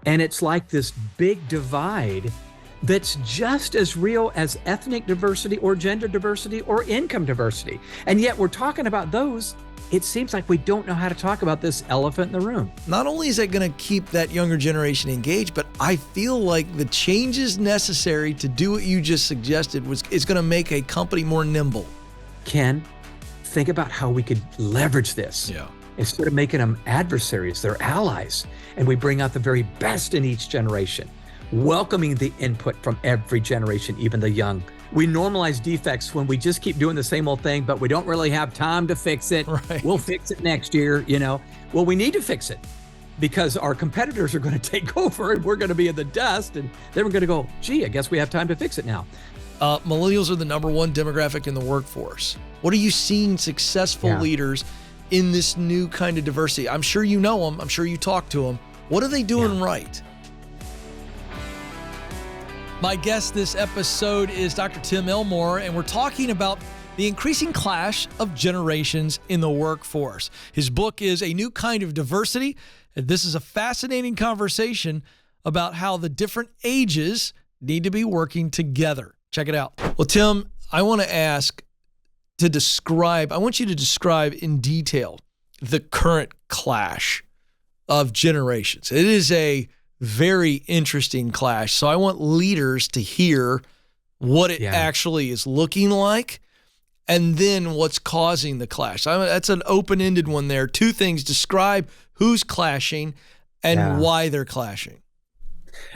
And it's like this big divide that's just as real as ethnic diversity or gender diversity or income diversity. And yet we're talking about those. It seems like we don't know how to talk about this elephant in the room. Not only is that going to keep that younger generation engaged, but I feel like the changes necessary to do what you just suggested is going to make a company more nimble. Ken, think about how we could leverage this. Yeah. Instead of making them adversaries, they're allies. And we bring out the very best in each generation, welcoming the input from every generation, even the young. We normalize defects when we just keep doing the same old thing, but we don't really have time to fix it. Right. We'll fix it next year, Well, we need to fix it because our competitors are going to take over and we're going to be in the dust. And then we're going to go, gee, I guess we have time to fix it now. Millennials are the number one demographic in the workforce. What are you seeing successful leaders in this new kind of diversity? I'm sure you know them. I'm sure you talk to them. What are they doing right? My guest this episode is Dr. Tim Elmore, and we're talking about the increasing clash of generations in the workforce. His book is A New Kind of Diversity. And this is a fascinating conversation about how the different ages need to be working together. Check it out. Well, Tim, I want you to describe in detail the current clash of generations. It is a very interesting clash. So I want leaders to hear what it actually is looking like and then what's causing the clash. That's an open-ended one there. Two things: describe who's clashing and why they're clashing.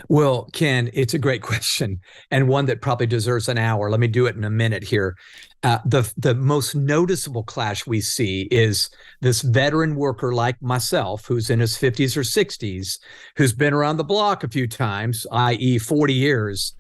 Well, Ken, it's a great question and one that probably deserves an hour. Let me do it in a minute here. The most noticeable clash we see is this veteran worker like myself, who's in his 50s or 60s, who's been around the block a few times, i.e. 40 years.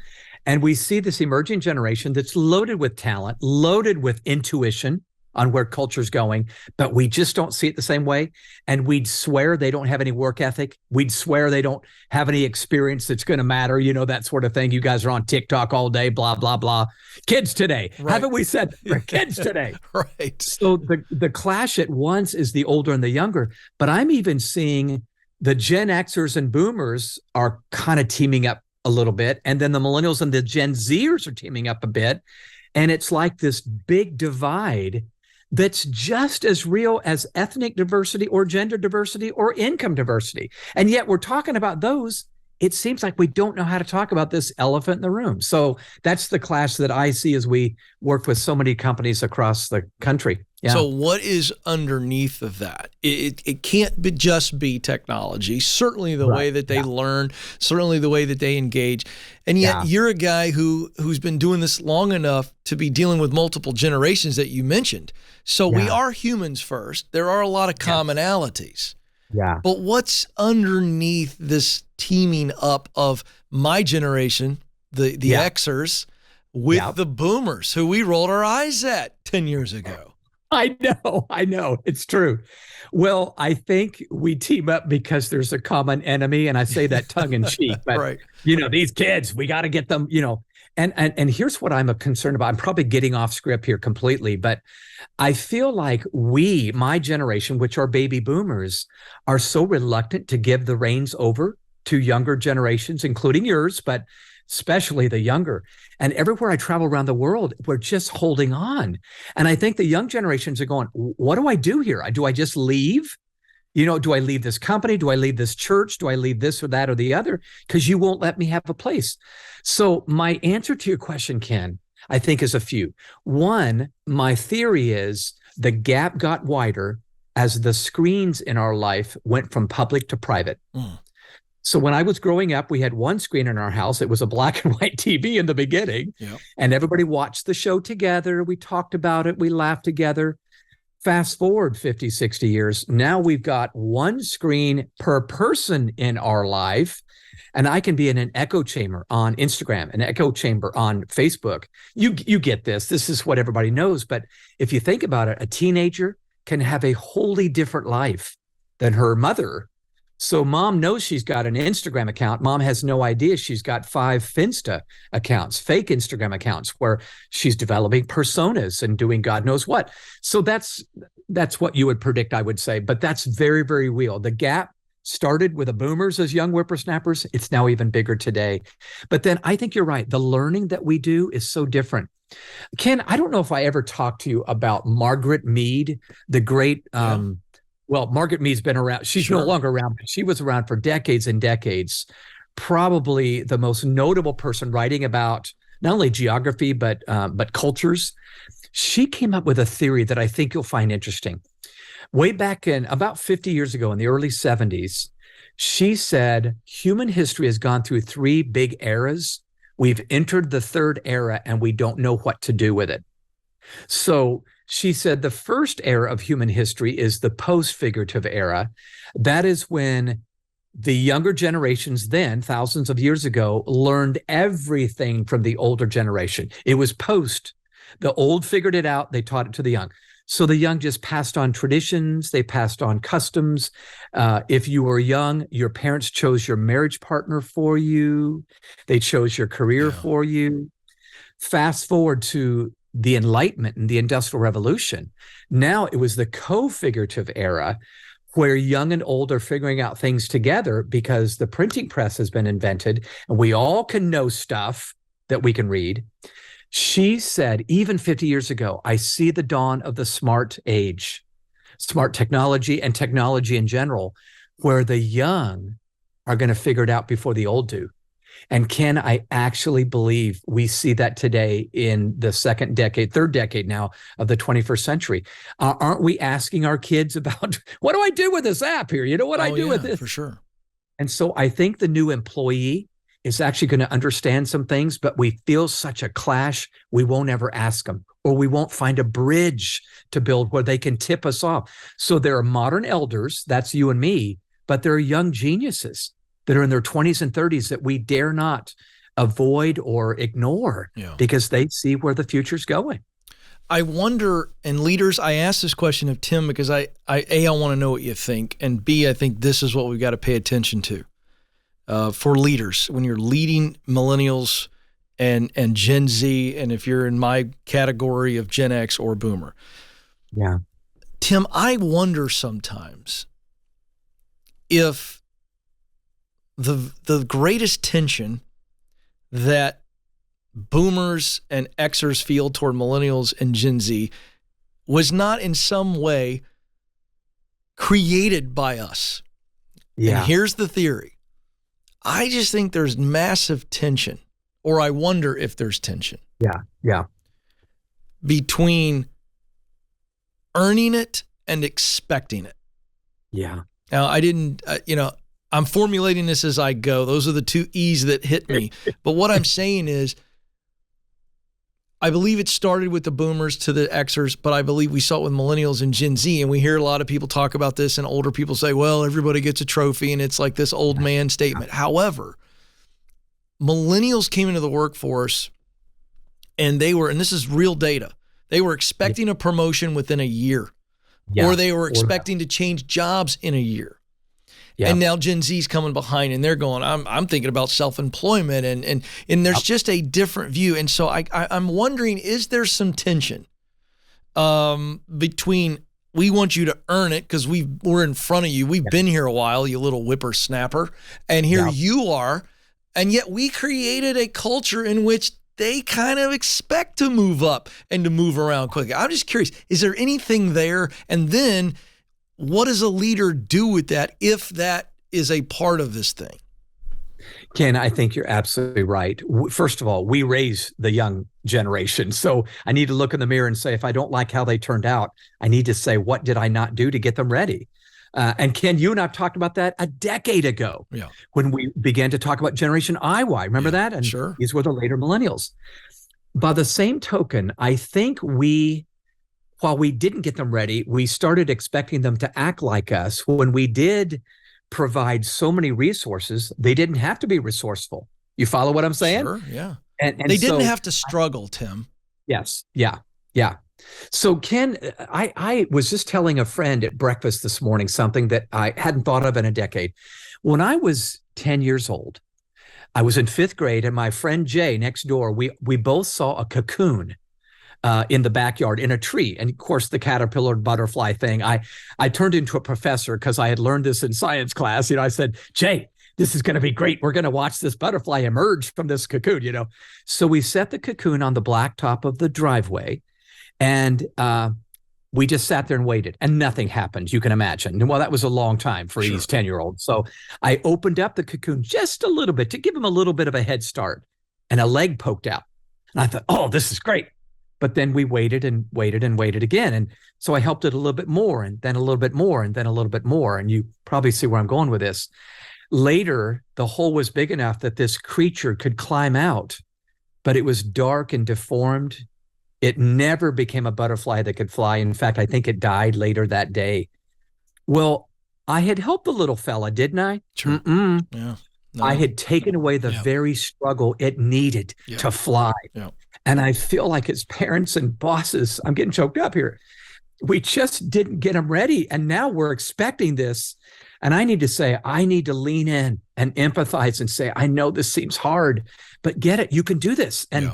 And we see this emerging generation that's loaded with talent, loaded with intuition on where culture's going, but we just don't see it the same way. And we'd swear they don't have any work ethic. We'd swear they don't have any experience that's going to matter, that sort of thing. You guys are on TikTok all day, blah, blah, blah. Kids today. Right. Haven't we said kids today? Right. So the clash at once is the older and the younger, but I'm even seeing the Gen Xers and Boomers are kind of teaming up a little bit. And then the Millennials and the Gen Zers are teaming up a bit. And it's like this big divide that's just as real as ethnic diversity or gender diversity or income diversity. And yet we're talking about those. It seems like we don't know how to talk about this elephant in the room. So that's the clash that I see as we work with so many companies across the country. Yeah. So what is underneath of that? It can't just be technology, certainly the way that they learn, certainly the way that they engage. And yet you're a guy who's been doing this long enough to be dealing with multiple generations that you mentioned. So we are humans first. There are a lot of commonalities. Yeah. But what's underneath this teaming up of my generation, the Xers, with the Boomers, who we rolled our eyes at 10 years ago? I know. It's true. Well, I think we team up because there's a common enemy, and I say that tongue in cheek, but these kids, we got to get them, and here's what I'm concerned about. I'm probably getting off script here completely, but I feel like my generation, which are baby boomers, are so reluctant to give the reins over to younger generations, including yours, but especially the younger. And everywhere I travel around the world, we're just holding on. And I think the young generations are going, what do I do here? Do I just leave? Do I leave this company? Do I leave this church? Do I leave this or that or the other? Because you won't let me have a place. So my answer to your question, Ken, I think is a few. One, my theory is the gap got wider as the screens in our life went from public to private. So when I was growing up, we had one screen in our house. It was a black and white TV in the beginning, and everybody watched the show together. We talked about it. We laughed together. Fast forward 50, 60 years. Now we've got one screen per person in our life, and I can be in an echo chamber on Instagram, an echo chamber on Facebook. You get this. This is what everybody knows. But if you think about it, a teenager can have a wholly different life than her mother. So mom knows she's got an Instagram account. Mom has no idea she's got 5 Finsta accounts, fake Instagram accounts, where she's developing personas and doing God knows what. So that's what you would predict, I would say. But that's very, very real. The gap started with the boomers as young whippersnappers. It's now even bigger today. But then I think you're right. The learning that we do is so different. Ken, I don't know if I ever talked to you about Margaret Mead, the great, well, Margaret Mead's been around. She's no longer around, but she was around for decades and decades. Probably the most notable person writing about not only geography, but cultures. She came up with a theory that I think you'll find interesting. Way back in about 50 years ago, in the early 70s, she said human history has gone through three big eras. We've entered the third era and we don't know what to do with it. So she said the first era of human history is the post-figurative era. That is when the younger generations then, thousands of years ago, learned everything from the older generation. It was post. The old figured it out. They taught it to the young. So the young just passed on traditions. They passed on customs. If you were young, your parents chose your marriage partner for you. They chose your career for you. Fast forward to the Enlightenment and the Industrial Revolution. Now it was the co-figurative era where young and old are figuring out things together because the printing press has been invented and we all can know stuff that we can read. She said, even 50 years ago, I see the dawn of the smart age, smart technology and technology in general, where the young are going to figure it out before the old do. And Ken, I actually believe we see that today in the third decade now of the 21st century. Aren't we asking our kids about, what do I do with this app here? You know what I do with this? For sure. And so I think the new employee is actually going to understand some things, but we feel such a clash, we won't ever ask them, or we won't find a bridge to build where they can tip us off. So there are modern elders, that's you and me, but there are young geniuses that are in their 20s and 30s that we dare not avoid or ignore because they see where the future's going. I wonder, and leaders, I asked this question of Tim because I want to know what you think, and B, I think this is what we've got to pay attention to. For leaders, when you're leading millennials and Gen Z, and if you're in my category of Gen X or Boomer. Yeah. Tim, I wonder sometimes if the greatest tension that Boomers and Xers feel toward millennials and Gen Z was not in some way created by us. Yeah. And here's the theory. I just think there's massive tension, or I wonder if there's tension. Yeah. Between earning it and expecting it. Yeah. Now, I didn't, I'm formulating this as I go. Those are the two E's that hit me. But what I'm saying is, I believe it started with the Boomers to the Xers, but I believe we saw it with millennials and Gen Z. And we hear a lot of people talk about this, and older people say, well, everybody gets a trophy, and it's like this old man statement. However, millennials came into the workforce, and and this is real data, they were expecting a promotion within a year, or they were expecting to change jobs in a year. Yeah. And now Gen Z's coming behind, and they're going, I'm thinking about self-employment, and there's just a different view. And so I'm wondering, is there some tension between we want you to earn it because we're in front of you, we've been here a while, you little whippersnapper, and here you are, and yet we created a culture in which they kind of expect to move up and to move around quickly. I'm just curious, is there anything there? And then what does a leader do with that if that is a part of this thing? Ken, I think you're absolutely right. First of all, we raise the young generation. So I need to look in the mirror and say, if I don't like how they turned out, I need to say, what did I not do to get them ready? And Ken, you and I've talked about that a decade ago when we began to talk about Generation IY. Remember that? And these were the later millennials. By the same token, I think while we didn't get them ready, we started expecting them to act like us. When we did provide so many resources, they didn't have to be resourceful. You follow what I'm saying? Sure, yeah. And they didn't have to struggle, Tim. Yes, yeah. So Ken, I was just telling a friend at breakfast this morning something that I hadn't thought of in a decade. When I was 10 years old, I was in 5th grade, and my friend Jay next door, we both saw a cocoon in the backyard in a tree. And of course, the caterpillar butterfly thing, I turned into a professor because I had learned this in science class. I said, Jay, this is going to be great. We're going to watch this butterfly emerge from this cocoon. So we set the cocoon on the blacktop of the driveway, and we just sat there and waited, and nothing happened. You can imagine. Well, that was a long time for these 10-year-olds. So I opened up the cocoon just a little bit to give them a little bit of a head start, and a leg poked out. And I thought, oh, this is great. But then we waited and waited and waited again. And so I helped it a little bit more, and then a little bit more, and then a little bit more. And you probably see where I'm going with this. Later, the hole was big enough that this creature could climb out, but it was dark and deformed. It never became a butterfly that could fly. In fact, I think it died later that day. Well, I had helped the little fella, didn't I? Sure. Yeah. No. I had taken away the very struggle it needed to fly. Yeah. And I feel like as parents and bosses, I'm getting choked up here. We just didn't get them ready. And now we're expecting this. And I need to say, I need to lean in and empathize and say, I know this seems hard, but get it. You can do this. And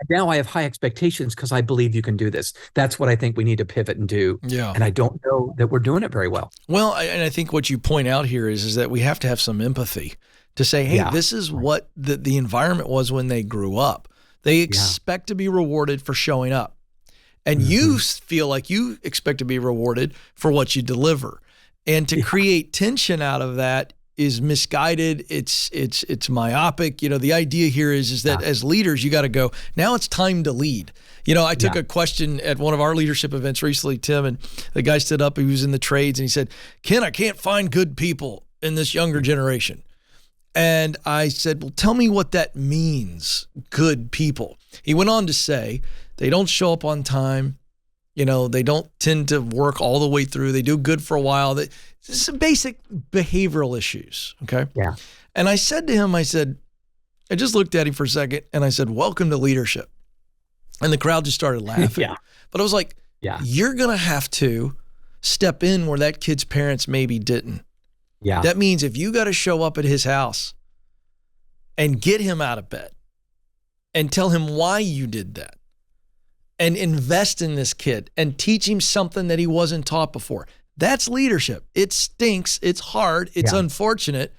now I have high expectations because I believe you can do this. That's what I think we need to pivot and do. Yeah. And I don't know that we're doing it very well. Well, and I think what you point out here is that we have to have some empathy to say, hey, this is what the environment was when they grew up. They expect to be rewarded for showing up. And you feel like you expect to be rewarded for what you deliver. And to create tension out of that is misguided. It's myopic. The idea here is that as leaders, you got to go, now it's time to lead. I took a question at one of our leadership events recently, Tim, and the guy stood up, he was in the trades, and he said, Ken, I can't find good people in this younger generation. And I said, well, tell me what that means, good people. He went on to say, they don't show up on time. They don't tend to work all the way through. They do good for a while. This is some basic behavioral issues, okay? Yeah. And I said to him, I just looked at him for a second, and I said, welcome to leadership. And the crowd just started laughing. But I was like, you're going to have to step in where that kid's parents maybe didn't. Yeah. That means if you got to show up at his house and get him out of bed and tell him why you did that and invest in this kid and teach him something that he wasn't taught before, that's leadership. It stinks. It's hard. It's unfortunate.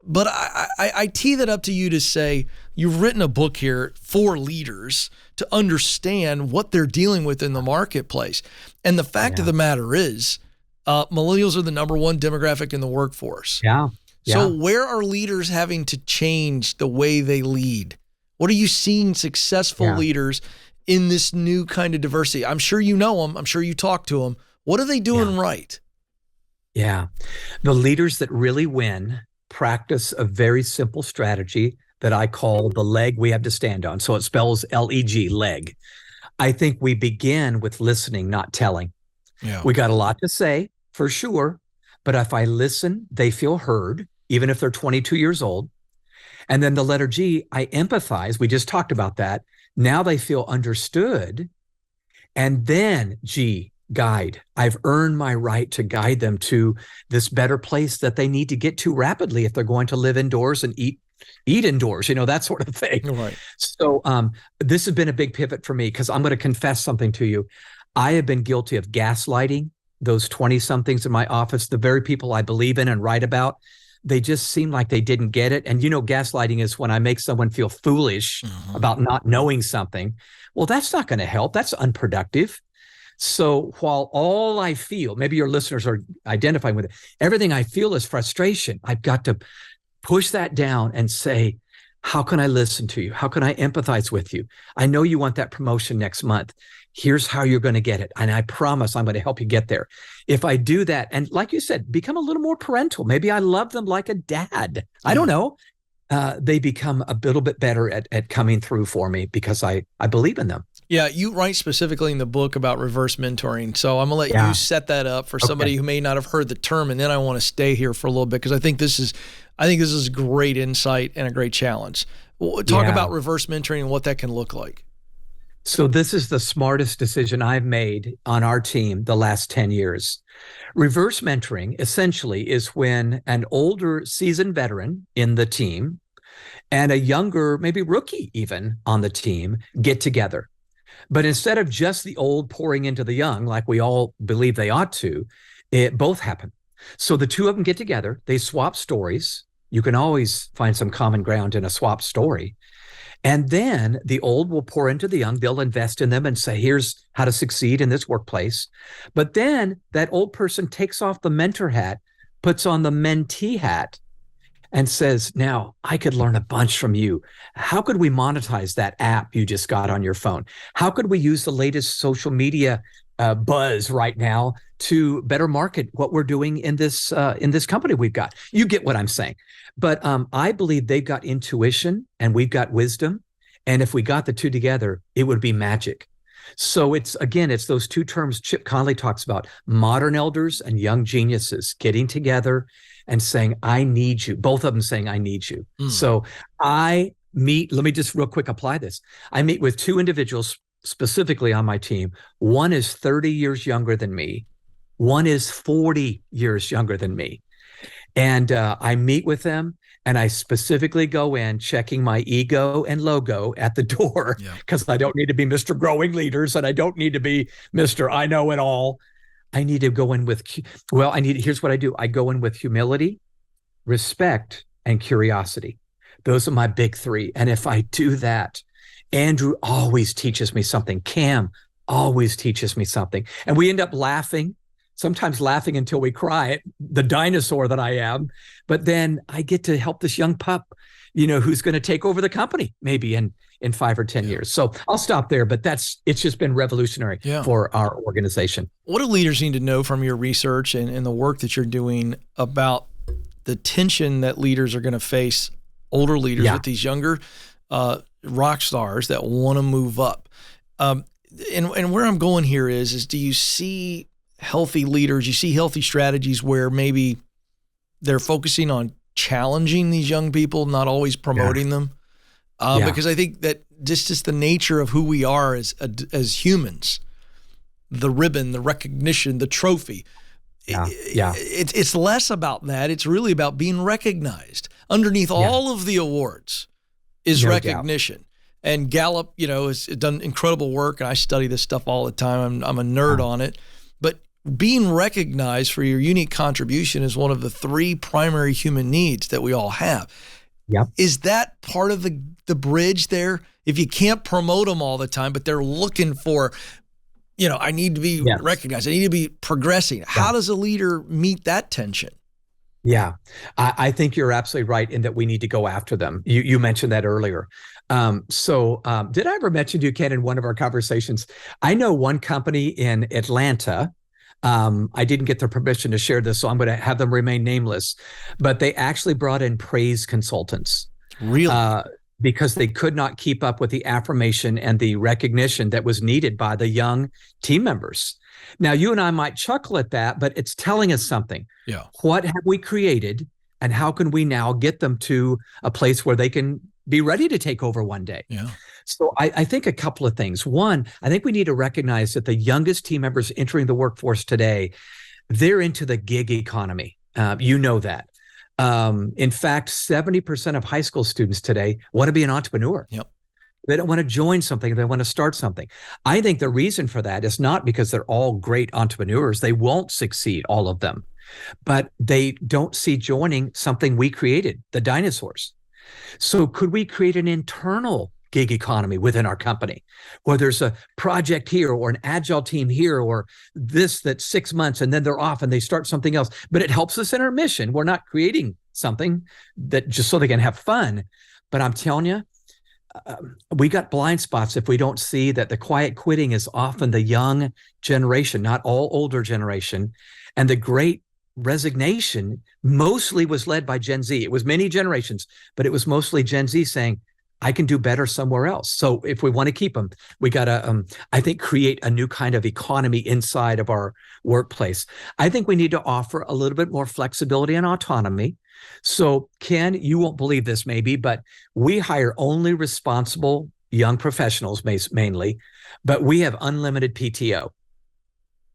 But I tee that up to you to say, you've written a book here for leaders to understand what they're dealing with in the marketplace. And the fact of the matter is, millennials are the number one demographic in the workforce. Yeah. So where are leaders having to change the way they lead? What are you seeing successful leaders in this new kind of diversity? I'm sure you know them. I'm sure you talk to them. What are they doing right? Yeah. The leaders that really win practice a very simple strategy that I call the leg we have to stand on. So it spells LEG, leg. I think we begin with listening, not telling. Yeah. We got a lot to say, for sure. But if I listen, they feel heard, even if they're 22 years old. And then the letter G, I empathize. We just talked about that. Now they feel understood. And then G, guide. I've earned my right to guide them to this better place that they need to get to rapidly if they're going to live indoors and eat indoors, that sort of thing. Right. So this has been a big pivot for me because I'm going to confess something to you. I have been guilty of gaslighting those 20-somethings in my office, the very people I believe in and write about. They just seem like they didn't get it. And gaslighting is when I make someone feel foolish about not knowing something. Well, that's not going to help. That's unproductive. So while all I feel, maybe your listeners are identifying with it, everything I feel is frustration. I've got to push that down and say, how can I listen to you? How can I empathize with you? I know you want that promotion next month. Here's how you're going to get it. And I promise I'm going to help you get there. If I do that, and like you said, become a little more parental. Maybe I love them like a dad. I don't know. They become a little bit better at coming through for me because I believe in them. Yeah, you write specifically in the book about reverse mentoring. So I'm going to let you set that up for somebody who may not have heard the term. And then I want to stay here for a little bit because I think this is great insight and a great challenge. Talk about reverse mentoring and what that can look like. So this is the smartest decision I've made on our team the last 10 years. Reverse mentoring essentially is when an older seasoned veteran in the team and a younger, maybe rookie even on the team get together. But instead of just the old pouring into the young, like we all believe they ought to, it both happen. So the two of them get together, they swap stories. You can always find some common ground in a swap story. And then the old will pour into the young. They'll invest in them and say, here's how to succeed in this workplace. But then that old person takes off the mentor hat, puts on the mentee hat, and says, now I could learn a bunch from you. How could we monetize that app you just got on your phone? How could we use the latest social media buzz right now to better market what we're doing in this company we've got? You get what I'm saying. But I believe they've got intuition and we've got wisdom. And if we got the two together, it would be magic. So it's those two terms Chip Conley talks about, modern elders and young geniuses getting together and saying, I need you. Both of them saying, I need you. So let me just real quick apply this. I meet with two individuals specifically on my team. One is 30 years younger than me. One is 40 years younger than me. And I meet with them and I specifically go in checking my ego and logo at the door because I don't need to be Mr. Growing Leaders and I don't need to be Mr. I know it all. I need to go in with, here's what I do. I go in with humility, respect, and curiosity. Those are my big three. And if I do that, Andrew always teaches me something. Cam always teaches me something. And we end up laughing, sometimes laughing until we cry, the dinosaur that I am. But then I get to help this young pup, who's going to take over the company maybe in 5 or 10 years. So I'll stop there, but it's just been revolutionary for our organization. What do leaders need to know from your research and the work that you're doing about the tension that leaders are going to face, older leaders with these younger rock stars that want to move up? And where I'm going here is do you see healthy leaders, you see healthy strategies where maybe they're focusing on challenging these young people, not always promoting them? Because I think that just the nature of who we are as humans, the ribbon, the recognition, the trophy, it's less about that. It's really about being recognized. Underneath all of the awards is recognition. Doubt. And Gallup, has done incredible work, and I study this stuff all the time. I'm a nerd on it. But being recognized for your unique contribution is one of the 3 primary human needs that we all have. Yep. Is that part of the bridge there? If you can't promote them all the time, but they're looking for, I need to be recognized. I need to be progressing. Yeah. How does a leader meet that tension? Yeah, I think you're absolutely right in that we need to go after them. You mentioned that earlier. So did I ever mention to you, Ken, in one of our conversations, I know one company in Atlanta. I didn't get their permission to share this, so I'm going to have them remain nameless. But they actually brought in praise consultants. Really? Because they could not keep up with the affirmation and the recognition that was needed by the young team members. Now, you and I might chuckle at that, but it's telling us something. Yeah. What have we created, and how can we now get them to a place where they can be ready to take over one day? Yeah. So I think a couple of things. One, I think we need to recognize that the youngest team members entering the workforce today, they're into the gig economy. You know that. In fact, 70% of high school students today want to be an entrepreneur. Yep. They don't want to join something. They want to start something. I think the reason for that is not because they're all great entrepreneurs. They won't succeed, all of them. But they don't see joining something we created, the dinosaurs. So could we create an internal gig economy within our company where there's a project here or an agile team here or this that's 6 months and then they're off and they start something else, but it helps us in our mission. We're not creating something that just so they can have fun. But I'm telling you, we got blind spots if we don't see that the quiet quitting is often the young generation, not all older generation. And the great resignation mostly was led by Gen Z. It was many generations, but it was mostly Gen Z saying, I can do better somewhere else. So if we want to keep them, we got to, I think, create a new kind of economy inside of our workplace. I think we need to offer a little bit more flexibility and autonomy. So Ken, you won't believe this maybe, but we hire only responsible young professionals mainly, but we have unlimited PTO.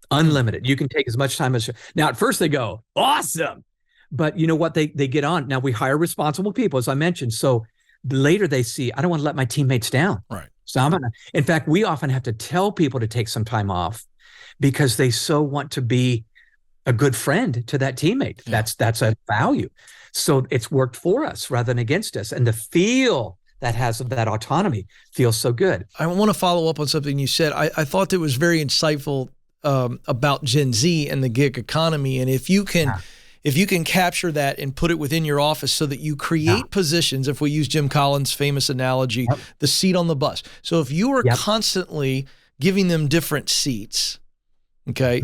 Unlimited. You can take as much time as now. At first they go, awesome. But you know what? They get on. Now we hire responsible people, as I mentioned. So later they see, I don't want to let my teammates down. Right. So in fact, we often have to tell people to take some time off because they so want to be a good friend to that teammate. Yeah. That's a value. So it's worked for us rather than against us. And the feel that has of that autonomy feels so good. I want to follow up on something you said. I thought that was very insightful about Gen Z and the gig economy. And if you can capture that and put it within your office so that you create positions, if we use Jim Collins' famous analogy, the seat on the bus. So if you are constantly giving them different seats, okay,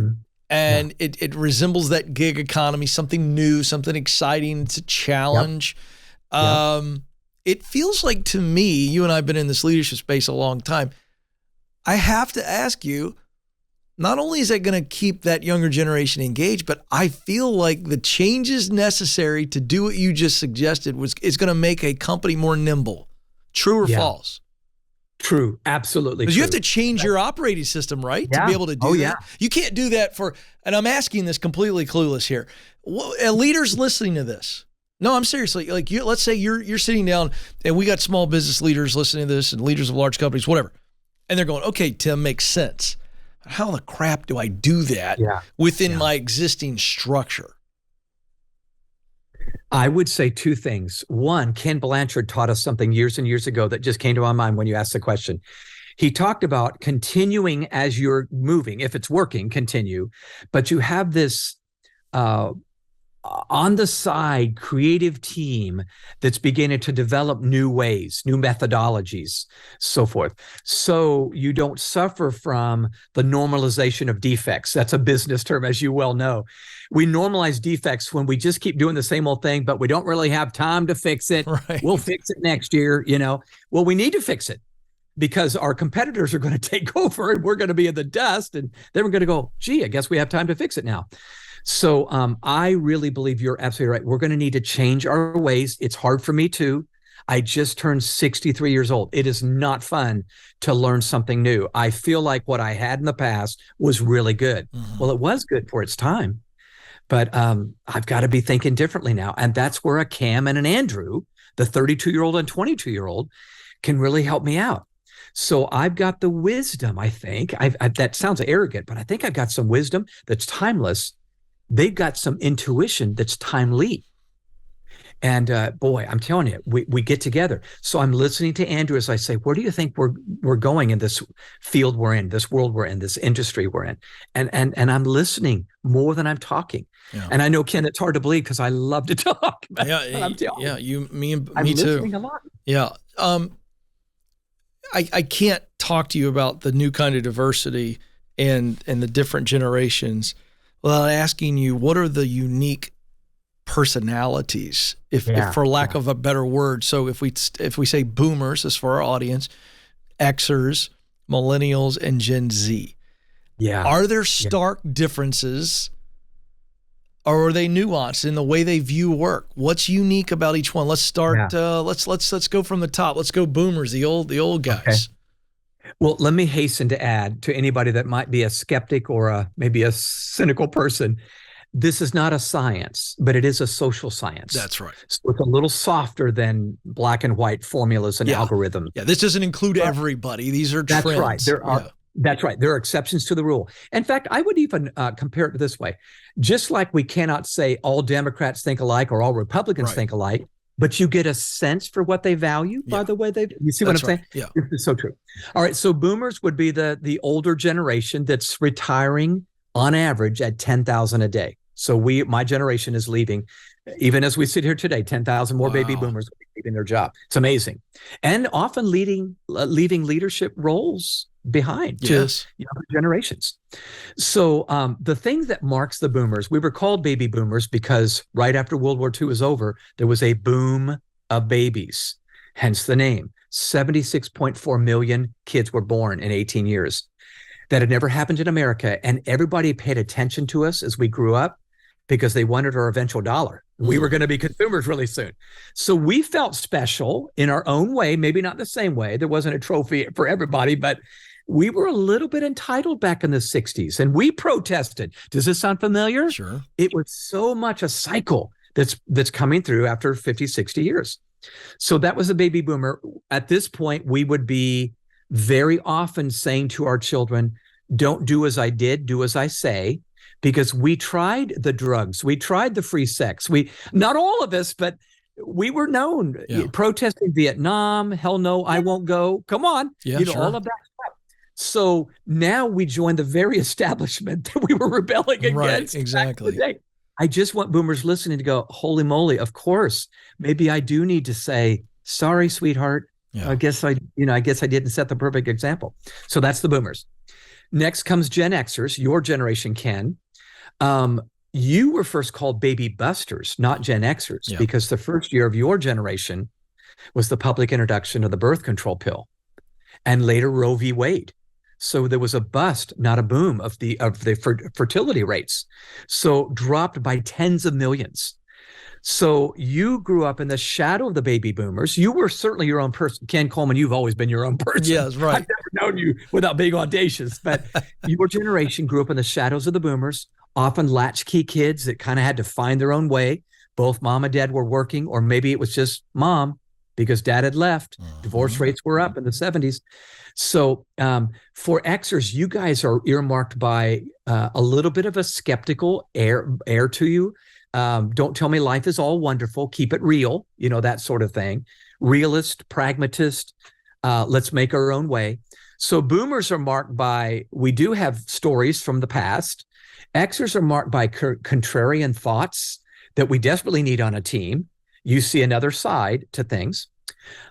and it resembles that gig economy, something new, something exciting, it's a challenge. It feels like to me, you and I have been in this leadership space a long time, I have to ask you, not only is that going to keep that younger generation engaged, but I feel like the changes necessary to do what you just suggested is going to make a company more nimble. True or false? True. Absolutely. Because you have to change your operating system, right? To be able to do that. You can't do that and I'm asking this completely clueless here. Leaders listening to this. No, I'm seriously, like let's say you're sitting down and we got small business leaders listening to this and leaders of large companies, whatever. And they're going, okay, Tim, makes sense. How the crap do I do that within my existing structure? I would say two things. One, Ken Blanchard taught us something years and years ago that just came to my mind when you asked the question. He talked about continuing as you're moving. If it's working, continue. But you have this on the side creative team that's beginning to develop new ways, new methodologies, so forth. So you don't suffer from the normalization of defects. That's a business term, as you well know. We normalize defects when we just keep doing the same old thing, but we don't really have time to fix it. Right. We'll fix it next year, Well, we need to fix it because our competitors are going to take over and we're going to be in the dust. And then we're going to go, gee, I guess we have time to fix it now. So I really believe you're absolutely right. We're going to need to change our ways. It's hard for me too. I just turned 63 years old. It is not fun to learn something new. I feel like what I had in the past was really good. Mm-hmm. Well, it was good for its time, but I've got to be thinking differently now. And that's where a Cam and an Andrew, the 32-year-old and 22-year-old, can really help me out. So I've got the wisdom, I think. That sounds arrogant, but I think I've got some wisdom that's timeless. They've got some intuition that's timely. And boy, I'm telling you, we get together. So I'm listening to Andrew as I say, where do you think we're going in this field we're in, this world we're in, this industry we're in? And I'm listening more than I'm talking. Yeah. And I know, Ken, it's hard to believe because I love to talk. But I'm telling you, me too. Listening a lot. Yeah. I can't talk to you about the new kind of diversity and the different generations without asking you, what are the unique personalities, if for lack of a better word? So if we say boomers, as for our audience, Xers, millennials, and Gen Z, are there stark differences, or are they nuanced in the way they view work? What's unique about each one? Let's start. Let's go from the top. Let's go boomers, the old guys. Okay. Well, let me hasten to add to anybody that might be a skeptic or maybe a cynical person. This is not a science, but it is a social science. That's right. So it's a little softer than black and white formulas and algorithms. Yeah, this doesn't include everybody. These are trends. That's right. That's right. There are exceptions to the rule. In fact, I would even compare it this way. Just like we cannot say all Democrats think alike or all Republicans think alike, but you get a sense for what they value by the way you see what I'm saying? Yeah. This is so true. All right. So boomers would be the older generation that's retiring on average at 10,000 a day. So my generation is leaving, even as we sit here today, 10,000 more baby boomers are leaving their job. It's amazing. And often leaving leadership roles behind to younger generations. So the thing that marks the boomers, we were called baby boomers because right after World War II was over, there was a boom of babies, hence the name. 76.4 million kids were born in 18 years. That had never happened in America. And everybody paid attention to us as we grew up because they wanted our eventual dollar. We were going to be consumers really soon. So we felt special in our own way, maybe not the same way. There wasn't a trophy for everybody, but we were a little bit entitled back in the 60s and we protested. Does this sound familiar? Sure. It was so much a cycle that's coming through after 50, 60 years. So that was a baby boomer. At this point, we would be very often saying to our children, don't do as I did, do as I say, because we tried the drugs, we tried the free sex. Not all of us, but we were known protesting Vietnam. Hell no, I won't go. Come on. All of that stuff. So now we join the very establishment that we were rebelling against. Right, exactly. I just want boomers listening to go, holy moly, of course. Maybe I do need to say, sorry, sweetheart. Yeah. I guess I didn't set the perfect example. So that's the boomers. Next comes Gen Xers, your generation, Ken. You were first called baby busters, not Gen Xers, because the first year of your generation was the public introduction of the birth control pill, and later Roe v. Wade. So there was a bust, not a boom, of the fertility rates. So dropped by tens of millions. So you grew up in the shadow of the baby boomers. You were certainly your own person. Ken Coleman, you've always been your own person. Yes, right. I've never known you without being audacious, but your generation grew up in the shadows of the boomers, often latchkey kids that kind of had to find their own way. Both mom and dad were working, or maybe it was just mom because dad had left. Divorce rates were up in the 70s. So for Xers, you guys are earmarked by a little bit of a skeptical air to you. Don't tell me life is all wonderful. Keep it real, that sort of thing. Realist, pragmatist, let's make our own way. So boomers are marked by, we do have stories from the past. Xers are marked by contrarian thoughts that we desperately need on a team. You see another side to things.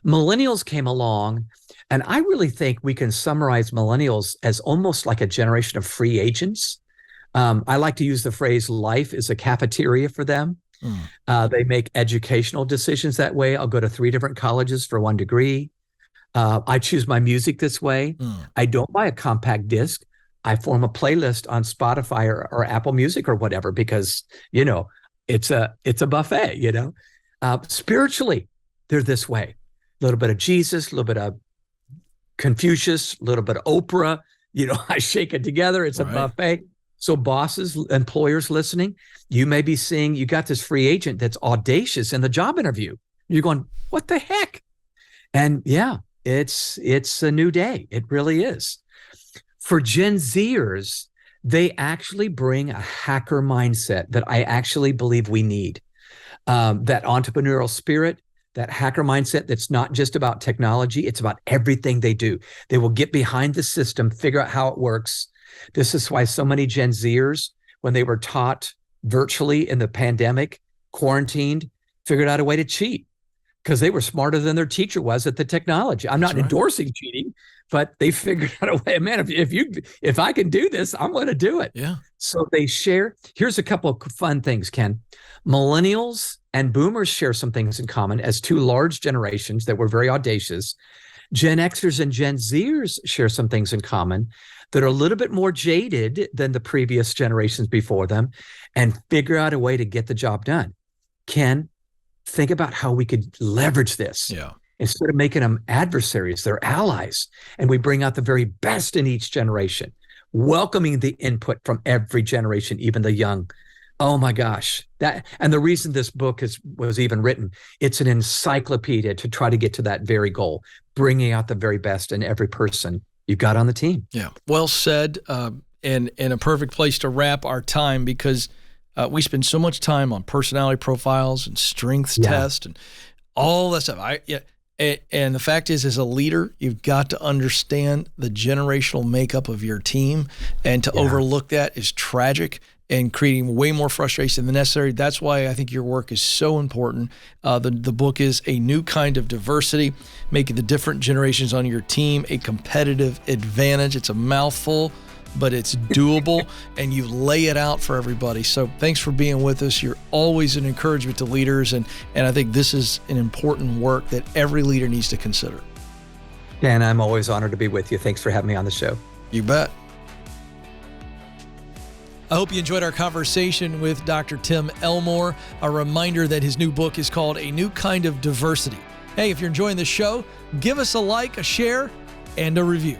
Millennials came along, and I really think we can summarize millennials as almost like a generation of free agents. I like to use the phrase, life is a cafeteria for them. They make educational decisions that way. I'll go to 3 different colleges for 1 degree. I choose my music this way. I don't buy a compact disc. I form a playlist on Spotify or Apple Music or whatever, because, it's a buffet, spiritually, they're this way. A little bit of Jesus, a little bit of Confucius, a little bit of Oprah, I shake it together. It's a buffet. So bosses, employers listening, you may be seeing, you got this free agent that's audacious in the job interview. You're going, what the heck? And yeah, it's a new day. It really is. For Gen Zers, they actually bring a hacker mindset that I actually believe we need. That entrepreneurial spirit, that hacker mindset that's not just about technology, it's about everything they do. They will get behind the system, figure out how it works. This is why so many Gen Zers, when they were taught virtually in the pandemic, quarantined, figured out a way to cheat because they were smarter than their teacher was at the technology. I'm not endorsing cheating, but they figured out a way. Man, if I can do this, I'm going to do it. Yeah. So they share. Here's a couple of fun things, Ken. Millennials and boomers share some things in common as 2 large generations that were very audacious. Gen Xers and Gen Zers share some things in common that are a little bit more jaded than the previous generations before them and figure out a way to get the job done. Ken, think about how we could leverage this. Yeah. Instead of making them adversaries, they're allies. And we bring out the very best in each generation, welcoming the input from every generation, even the young. Oh my gosh. And the reason this book was even written, it's an encyclopedia to try to get to that very goal, bringing out the very best in every person you've got on the team. Yeah. Well said. And a perfect place to wrap our time, because we spend so much time on personality profiles and strengths tests and all that stuff. And the fact is, as a leader, you've got to understand the generational makeup of your team, and to overlook that is tragic and creating way more frustration than necessary. That's why I think your work is so important. The book is A New Kind of Diversity, making the different generations on your team a competitive advantage. It's a mouthful, but it's doable, and you lay it out for everybody. So thanks for being with us. You're always an encouragement to leaders, and I think this is an important work that every leader needs to consider. Dan, I'm always honored to be with you. Thanks for having me on the show. You bet. I hope you enjoyed our conversation with Dr. Tim Elmore. A reminder that his new book is called A New Kind of Diversity. Hey, if you're enjoying the show, give us a like, a share, and a review.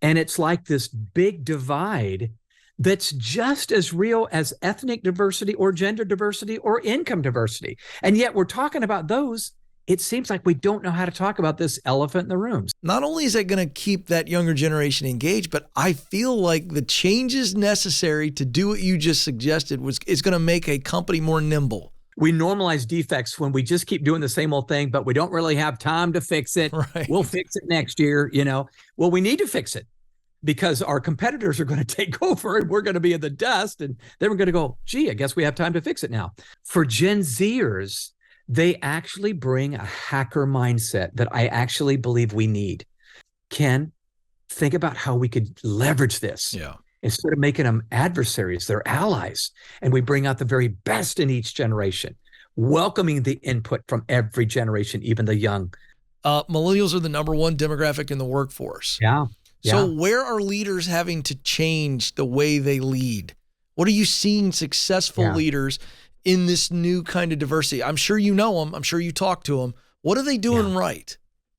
And it's like this big divide that's just as real as ethnic diversity or gender diversity or income diversity. And yet we're talking about those. It seems like we don't know how to talk about this elephant in the room. Not only is that going to keep that younger generation engaged, but I feel like the changes necessary to do what you just suggested is going to make a company more nimble. We normalize defects when we just keep doing the same old thing, but we don't really have time to fix it. Right. We'll fix it next year, Well, we need to fix it because our competitors are going to take over and we're going to be in the dust. And then we're going to go, gee, I guess we have time to fix it now. For Gen Zers, they actually bring a hacker mindset that I actually believe we need. Ken, think about how we could leverage this. Yeah. Instead of making them adversaries, they're allies. And we bring out the very best in each generation, welcoming the input from every generation, even the young. Millennials are the number one demographic in the workforce. Yeah. So where are leaders having to change the way they lead? What are you seeing successful leaders in this new kind of diversity? I'm sure you know them. I'm sure you talk to them. What are they doing right?